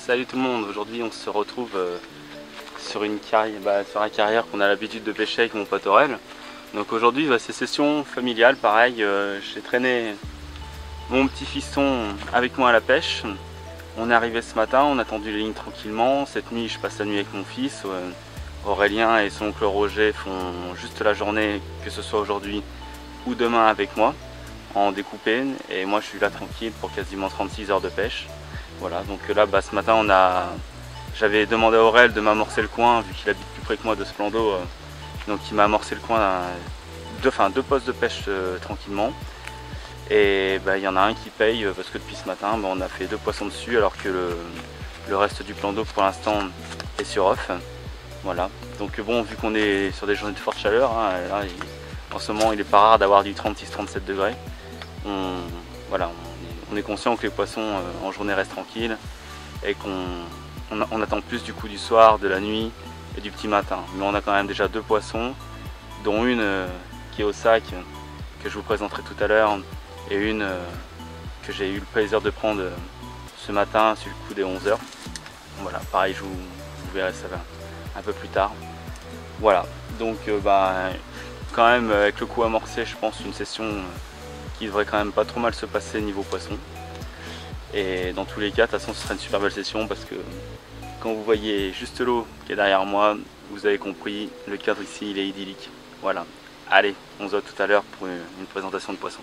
Salut tout le monde, aujourd'hui on se retrouve sur une carrière, sur la carrière qu'on a l'habitude de pêcher avec mon pote Aurel. Donc aujourd'hui c'est session familiale, pareil, j'ai traîné mon petit fiston avec moi à la pêche. On est arrivé ce matin, on a tendu les lignes tranquillement. Cette nuit je passe la nuit avec mon fils. Aurélien et son oncle Roger font juste la journée, que ce soit aujourd'hui ou demain avec moi, en découpé. Et moi je suis là tranquille pour quasiment 36 heures de pêche. Voilà, donc là ce matin j'avais demandé à Aurel de m'amorcer le coin, vu qu'il habite plus près que moi de ce plan d'eau. Donc il m'a amorcé le coin, deux postes de pêche tranquillement. Et il y en a un qui paye parce que depuis ce matin on a fait 2 poissons dessus, alors que le reste du plan d'eau pour l'instant est sur off. Voilà, donc bon, vu qu'on est sur des journées de forte chaleur, hein, là, en ce moment il n'est pas rare d'avoir du 36-37 degrés. On est conscient que les poissons en journée restent tranquilles et qu'on attend plus du coup du soir, de la nuit et du petit matin. Mais on a quand même déjà 2 poissons, dont une qui est au sac, que je vous présenterai tout à l'heure, et une que j'ai eu le plaisir de prendre ce matin sur le coup des 11 h. Voilà, pareil, vous verrez ça un peu plus tard. Voilà, donc quand même avec le coup amorcé, je pense une session qui devrait quand même pas trop mal se passer niveau poisson. Et dans tous les cas, de toute façon, ce sera une super belle session, parce que quand vous voyez juste l'eau qui est derrière moi, vous avez compris, le cadre ici il est idyllique. Voilà, allez, on se voit tout à l'heure pour une présentation de poisson.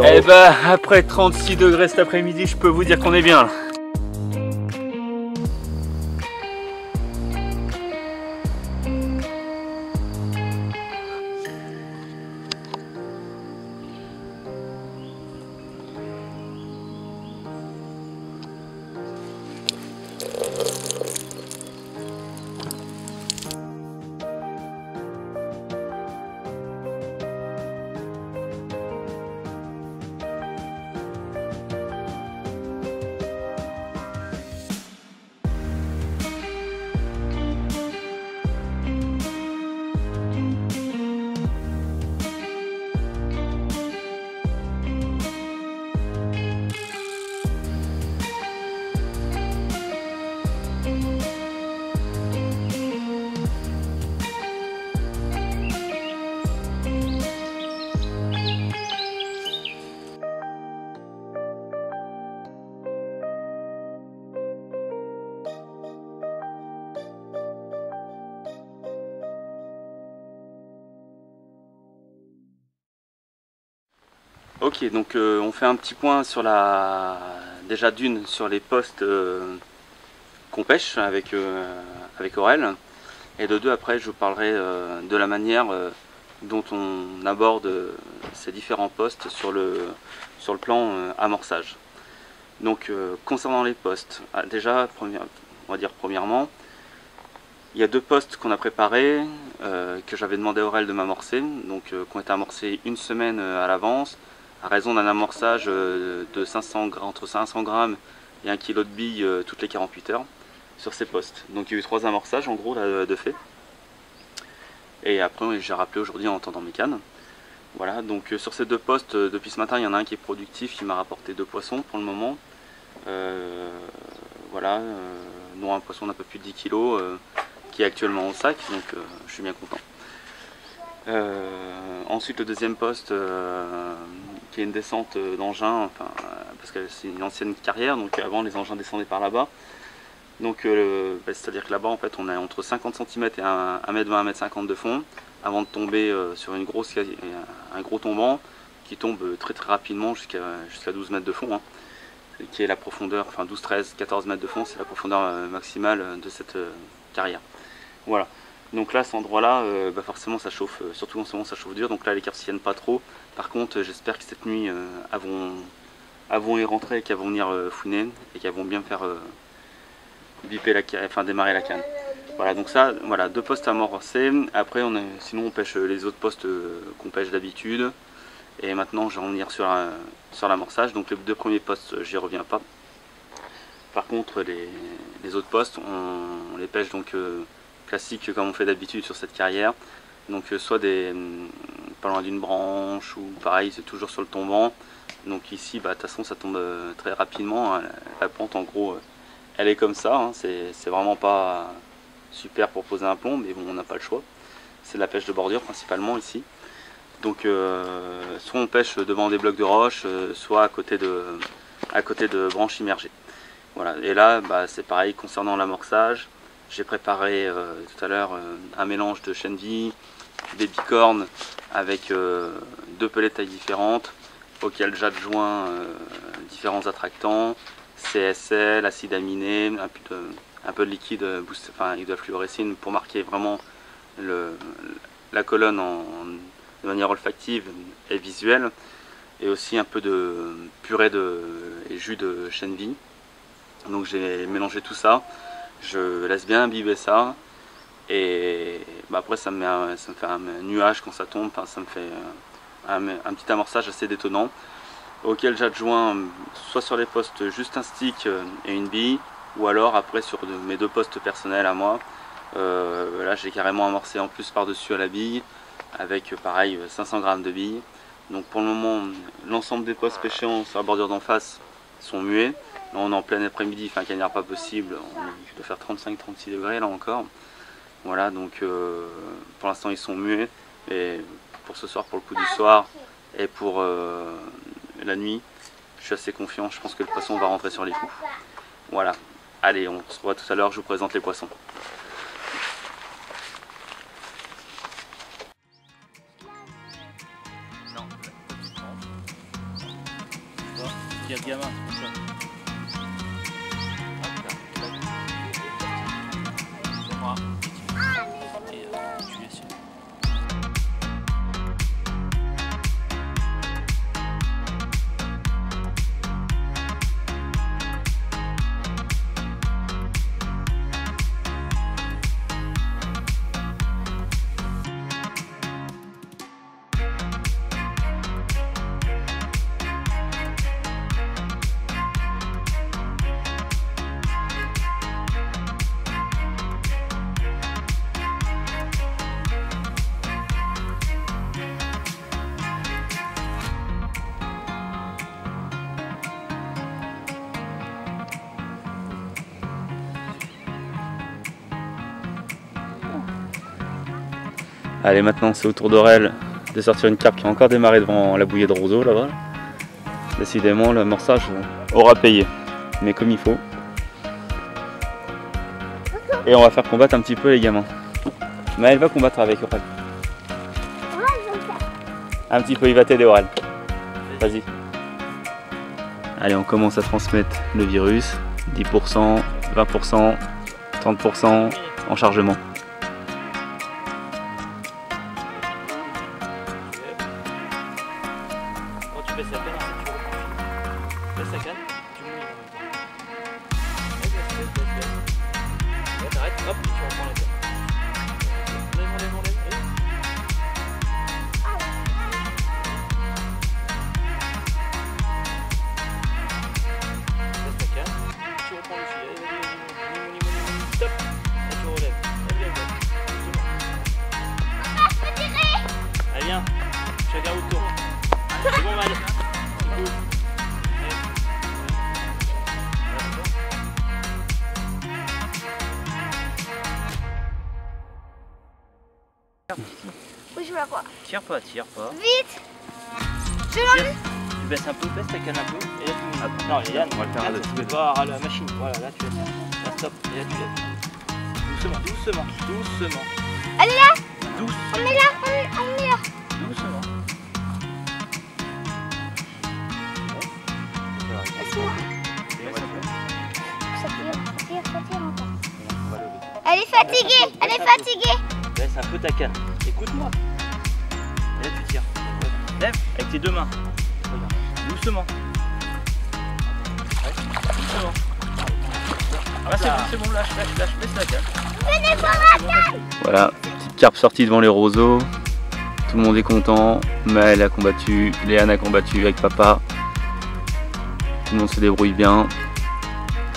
Eh bah après 36 degrés cet après-midi, je peux vous dire qu'on est bien là. Ok, donc on fait un petit point sur déjà d'une sur les postes qu'on pêche avec Aurel, et de deux après je vous parlerai de la manière dont on aborde ces différents postes sur le plan amorçage. Donc concernant les postes, déjà on va dire premièrement, il y a deux postes qu'on a préparés, que j'avais demandé à Aurel de m'amorcer, donc qui ont été amorcés une semaine à l'avance, à raison d'un amorçage de entre 500 grammes et 1 kg de billes toutes les 48 heures sur ces postes. Donc il y a eu 3 amorçages en gros là, de fait. Et après j'ai rappelé aujourd'hui en tendant mes cannes. Voilà, donc sur ces deux postes, depuis ce matin, il y en a un qui est productif, qui m'a rapporté 2 poissons pour le moment. Voilà, dont un poisson d'un peu plus de 10 kg qui est actuellement au sac, donc je suis bien content. Ensuite le deuxième poste qui est une descente d'engins, enfin, parce que c'est une ancienne carrière, donc avant les engins descendaient par là-bas. Donc c'est-à-dire que là-bas en fait on est entre 50 cm et 1m20, 1m50 de fond, avant de tomber sur un gros tombant qui tombe très rapidement jusqu'à 12 mètres de fond, hein, qui est la profondeur, enfin 12, 13, 14 mètres de fond, c'est la profondeur maximale de cette carrière. Voilà. Donc là, cet endroit-là, forcément ça chauffe, surtout en ce moment ça chauffe dur, donc là les carpes s'y viennent pas trop. Par contre, j'espère que cette nuit, elles vont y rentrer et qu'elles vont venir fouiner et qu'elles vont bien faire démarrer la canne. Voilà, donc ça, voilà, 2 postes amorcés. Après, sinon on pêche les autres postes qu'on pêche d'habitude. Et maintenant, je vais revenir sur l'amorçage. Donc les 2 premiers postes, j'y reviens pas. Par contre, les autres postes, on les pêche donc classique comme on fait d'habitude sur cette carrière, donc soit pas loin d'une branche, ou pareil c'est toujours sur le tombant. Donc ici de toute façon ça tombe très rapidement, hein. La pente en gros elle est comme ça, hein. C'est vraiment pas super pour poser un plomb, mais bon on n'a pas le choix, c'est de la pêche de bordure principalement ici. Donc soit on pêche devant des blocs de roche, soit à côté de branches immergées. Voilà, et là c'est pareil concernant l'amorçage. J'ai préparé tout à l'heure un mélange de chènevis, des bicornes avec 2 pelets de taille différentes, auxquelles j'adjoins différents attractants, CSL, acide aminé, un peu de liquide hydrofluorescine pour marquer vraiment la colonne de manière olfactive et visuelle, et aussi un peu de purée et jus de chènevis. Donc j'ai mélangé tout ça. Je laisse bien imbiber ça, et après ça me fait un nuage quand ça tombe, enfin, ça me fait un petit amorçage assez détonnant, auquel j'adjoins soit sur les postes juste un stick et une bille, ou alors après sur mes 2 postes personnels à moi. Là j'ai carrément amorcé en plus par dessus à la bille, avec pareil 500 grammes de billes. Donc pour le moment l'ensemble des postes pêchants sur la bordure d'en face sont muets. Là, on est en plein après-midi, enfin cagnard pas possible, il doit faire 35-36 degrés là encore. Voilà, donc pour l'instant ils sont muets, et pour ce soir, pour le coup du soir, et pour la nuit, je suis assez confiant, je pense que le poisson va rentrer sur les coups. Voilà, allez, on se revoit tout à l'heure, je vous présente les poissons. Non, il y a le gamin, c'est pour ça. C'est moi. Et tu es sûr. Allez, maintenant c'est au tour d'Aurel de sortir une carpe qui a encore démarré devant la bouillée de roseau là-bas. Décidément, l'amorçage aura payé, mais comme il faut. Et on va faire combattre un petit peu les gamins. Mais elle va combattre avec Aurel. Un petit peu, il va t'aider Aurel. Vas-y. Allez, on commence à transmettre le virus. 10%, 20%, 30% en chargement. Tu baisses la canne, tu reprends. Baisse la canne, tu mouilles. Baisse. Ouais, t'arrêtes, hop, tu reprends la canne. Enlève. Baisse ta canne, tu reprends le filet. Vas-y, stop. Et tu relèves. Allez, viens. Chacun autour. C'est bon, Mal. C'est cool. Oui, je vois quoi. Tire pas. Vite. Je Tire. Tu baisses un peu, baisse ta canne un peu. Et là tu mets. Non, Yann, on va le faire là. Tu vas à la machine. Voilà, là tu laisses. Là stop. Et là tu laisses. Doucement. Elle est là. Doucement. On est là. Doucement. Laisse-moi. Ça tire encore. Elle est fatiguée. Laisse un peu ta canne. Écoute-moi. Et là tu tires. Lève avec tes deux mains. Regarde. Doucement. Ouais. Doucement. Ah, c'est bon, lâche, baisse la canne. Venez voir la canne. Voilà, petite carpe sortie devant les roseaux. Tout le monde est content. Maëlle a combattu, Léane a combattu avec papa. Tout le monde se débrouille bien.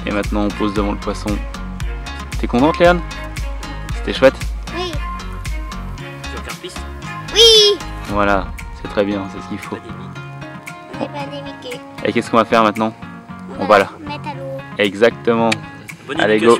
Et maintenant on pose devant le poisson. T'es contente Léane? C'était chouette? Oui. Tu veux faire piste? Oui. Voilà, c'est très bien, c'est ce qu'il faut. On n'est pas des Mickey. Et qu'est-ce qu'on va faire maintenant? On va là. Mettre à l'eau. Exactement. Bonne Allez, go.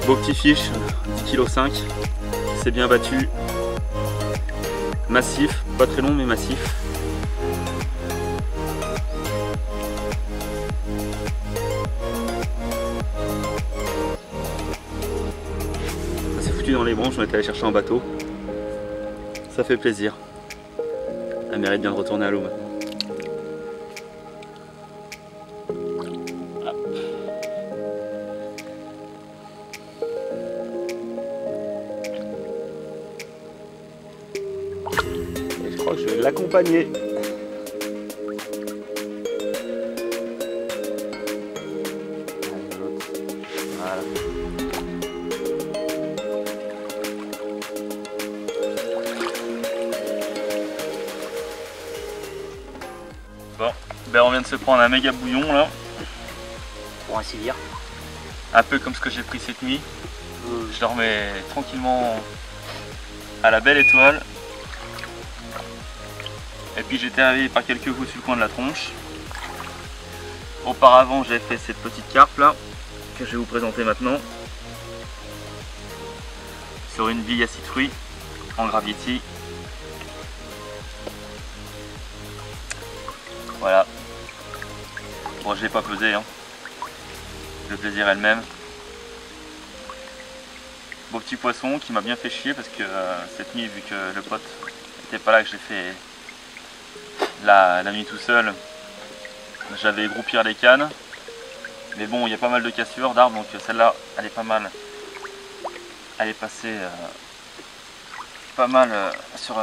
Beau petit fiche, 10,5 kg. C'est bien battu. Massif, pas très long mais massif. Ça s'est foutu dans les branches, on est allé chercher en bateau. Ça fait plaisir. Elle mérite bien de retourner à l'eau maintenant. Je crois que je vais l'accompagner. Voilà. Bon, ben on vient de se prendre un méga bouillon là. Pour ainsi dire. Un peu comme ce que j'ai pris cette nuit. Je dormais tranquillement à la belle étoile. Et puis j'étais réveillé par quelques gouttes sur le coin de la tronche. Auparavant j'ai fait cette petite carpe là, que je vais vous présenter maintenant. Sur une bille à 6 fruits, en gravity. Voilà. Bon, je l'ai pas pesé, hein. Le plaisir est le même. Beau petit poisson qui m'a bien fait chier parce que cette nuit, vu que le pote n'était pas là, que j'ai fait la nuit tout seul, j'avais groupir les cannes. Mais bon, il y a pas mal de cassures d'arbres, donc celle-là, elle est pas mal. Elle est passée pas mal sur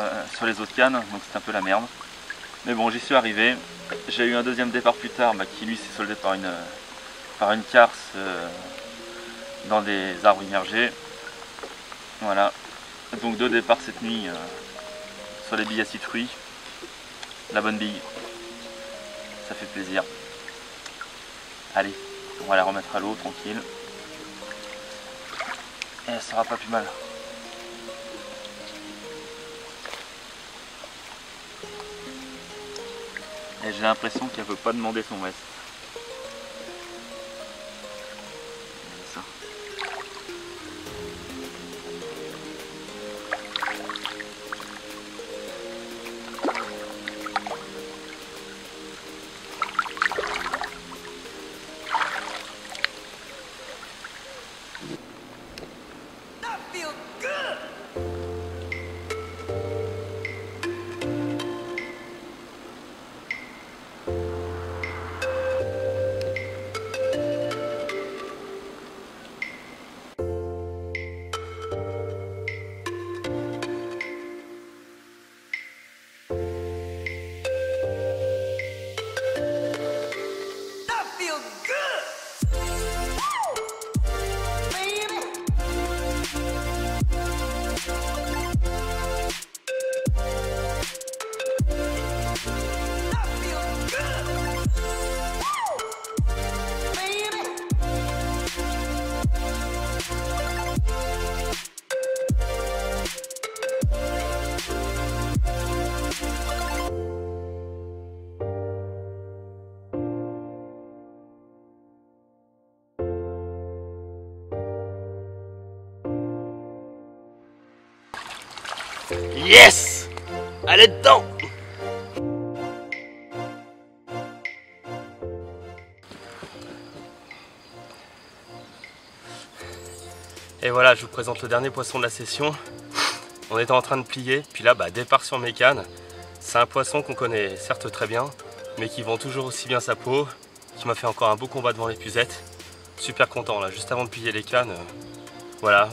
les autres cannes, donc c'est un peu la merde. Mais bon, j'y suis arrivé. J'ai eu un deuxième départ plus tard qui lui s'est soldé par une carse dans des arbres immergés. Voilà. Donc 2 départs cette nuit sur les billes à 6 fruits. La bonne bille. Ça fait plaisir. Allez, on va la remettre à l'eau tranquille. Et elle sera pas plus mal. Et j'ai l'impression qu'elle veut pas demander son reste. Ça. Yes! Elle est dedans! Et voilà, je vous présente le dernier poisson de la session. On était en train de plier, puis là, départ sur mes cannes. C'est un poisson qu'on connaît certes très bien, mais qui vend toujours aussi bien sa peau, qui m'a fait encore un beau combat devant l'épuisette. Super content là, juste avant de plier les cannes. Voilà.